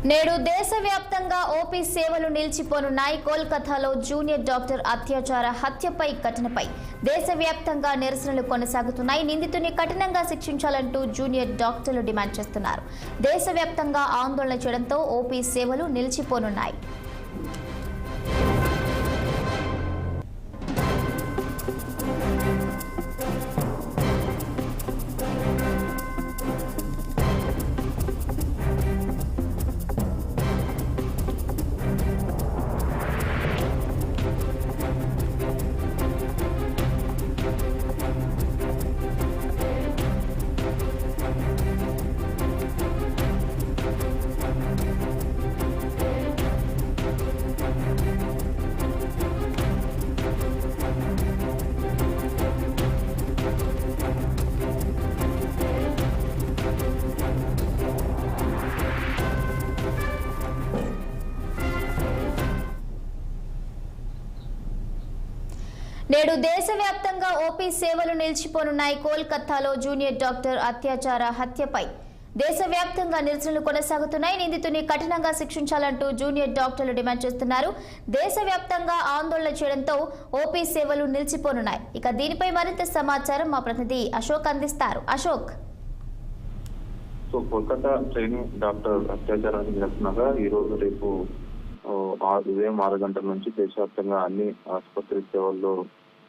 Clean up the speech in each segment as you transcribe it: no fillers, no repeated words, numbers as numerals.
నేడు దేశవ్యాప్తంగా ఓపీ సేవలు నిలిచిపోనున్నాయి. కోల్కతాలో జూనియర్ డాక్టర్ అత్యాచార హత్యపై ఘటనపై దేశవ్యాప్తంగా నిరసనలు కొనసాగుతున్నాయి. నిందితుని కఠినంగా శిక్షించాలంటూ జూనియర్ డాక్టర్లు డిమాండ్ చేస్తున్నారు. దేశవ్యాప్తంగా ఆందోళన చేయడంతో ఓపీ సేవలు నిలిచిపోనున్నాయి. నేడు దేశవ్యాప్తంగా ఓపీ సేవలు నిలిచిపోనున్నాయి. కోల్కతాలో జూనియర్ డాక్టర్ అత్యాచార హత్యపై దేశవ్యాప్తంగా నిరసనలు కొనసాగుతున్నాయి. నిందితుని కఠినంగా శిక్షించాలంటూ జూనియర్ డాక్టర్లు డిమాండ్ చేస్తున్నారు. దేశవ్యాప్తంగా ఆందోళన చేయడంతో ఓపీ సేవలు నిలిచిపోనున్నాయి. ఇక దీనిపై మరింత సమాచారం మా ప్రతినిధి అశోక్ అందిస్తారు. అశోక్, కోల్కతా ట్రైనింగ్ డాక్టర్ అత్యాచారానికి నిరసనగా ఈ రోజు రేపు ఉదయం 6 గంటల నుంచి దేశవ్యాప్తంగా అన్ని ఆసుపత్రి సేవల్లో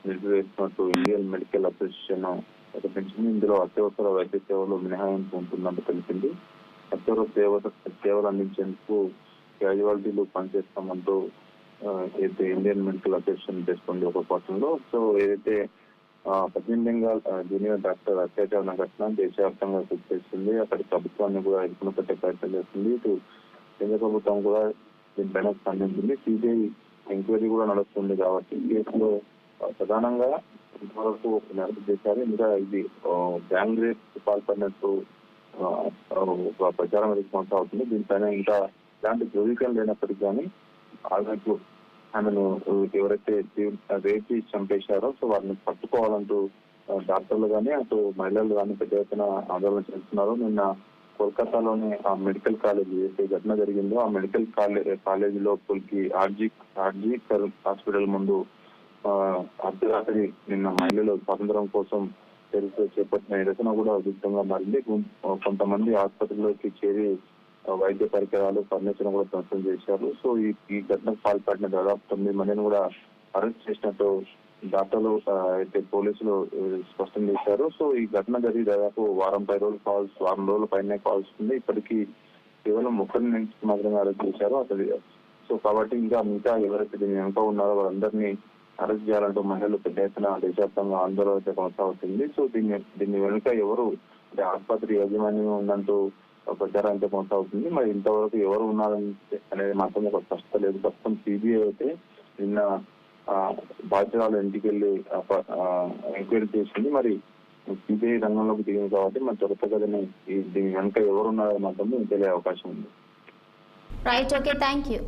నిలిపివేసినట్టు ఇండియన్ మెడికల్ అసోసియేషన్ ప్రకటించింది. ఇందులో అత్యవసర వైద్య సేవలు మినహాయింపు ఉంటుందంటూ తెలిపింది. అత్యవసర సేవలు అందించేందుకు క్యాజువాలిటీలు పనిచేస్తామంటూ అయితే ఇండియన్ మెడికల్ అసోసియేషన్ చేస్తుంది ఒక పట్టణంలో. సో ఏదైతే పశ్చిమ బెంగాల్ జూనియర్ డాక్టర్ అత్యాచార ఘటన దేశవ్యాప్తంగా చేస్తుంది. అక్కడి ప్రభుత్వాన్ని కూడా ఎదుర్కొన్న పెట్టే ప్రయత్నం చేస్తుంది. ఇటు కేంద్ర ప్రభుత్వం కూడా దీనిపైన స్పందించింది. సిబిఐ ఎంక్వైరీ కూడా నడుస్తుంది కాబట్టి కేసులో ప్రధానంగా ఇంతవరకు అరెస్ట్ చేశారు. ఇంకా ఇది గ్యాంగ్ రేప్ పాల్పడినట్టు ప్రచారం అనేది కొనసాగుతుంది. దీనిపైన ఇంకా ఇలాంటి ధృవీకరణ లేనప్పటికీ కానీ ఆమెకు ఆమెను ఎవరైతే రేప్ చేసి చంపేశారో సో వారిని పట్టుకోవాలంటూ డాక్టర్లు కానీ అటు మహిళలు కానీ పెద్ద ఎత్తున ఆందోళన చేస్తున్నారు. నిన్న కోల్కతాలోని ఆ మెడికల్ కాలేజ్ ఏదైతే ఘటన జరిగిందో ఆ మెడికల్ కాలేజ్ లోపలికి ఆర్జీ హాస్పిటల్ ముందు అర్ధరాత్రి నిన్న మహిళలు స్వాతంత్రం కోసం చేపట్టిన నిరసన కూడా ఉధృతంగా మారింది. కొంతమంది ఆసుపత్రిలోకి చేరి వైద్య పరికరాలు ఫర్నిచర్ కూడా ధ్వంసం చేశారు. సో ఈ ఘటనకు పాల్పడిన దాదాపు 9 మందిని కూడా అరెస్ట్ చేసినట్టు డాక్టర్లు అయితే పోలీసులు స్పష్టం చేశారు. సో ఈ ఘటన జరిగి దాదాపు వారం రోజుల పైనే కాల్స్ ఉంది. ఇప్పటికీ కేవలం 1 నుంచి మాత్రమే అరెస్ట్ చేశారు అసలు. సో కాబట్టి ఇంకా మిగతా ఎవరైతే దీని వెనుక ఉన్నారో వారందరినీ అరెస్ట్ చేయాలంటూ మహిళలు పెద్ద ఎత్తున దేశవ్యాప్తంగా ఆందోళన కొనసాగుతుంది. సో దీన్ని వెనుక ఎవరు అంటే ఆసుపత్రి యాజమాన్యం ఉందంటూ ప్రచారం అయితే కొనసాగుతుంది. మరి ఇంతవరకు ఎవరు ఉన్నారని అనేది మాత్రం ఒక స్పష్టత లేదు. ప్రస్తుతం సిబిఐ అయితే నిన్న బాధ్యురాలు ఇంటికి వెళ్ళి ఎంక్వైరీ చేసింది. మరి సిబిఐ రంగంలోకి దిగింది కాబట్టి మరి త్వరతగతిని దీని వెనుక ఎవరున్నారో మాత్రం తెలియ అవకాశం ఉంది. Right, okay, thank you.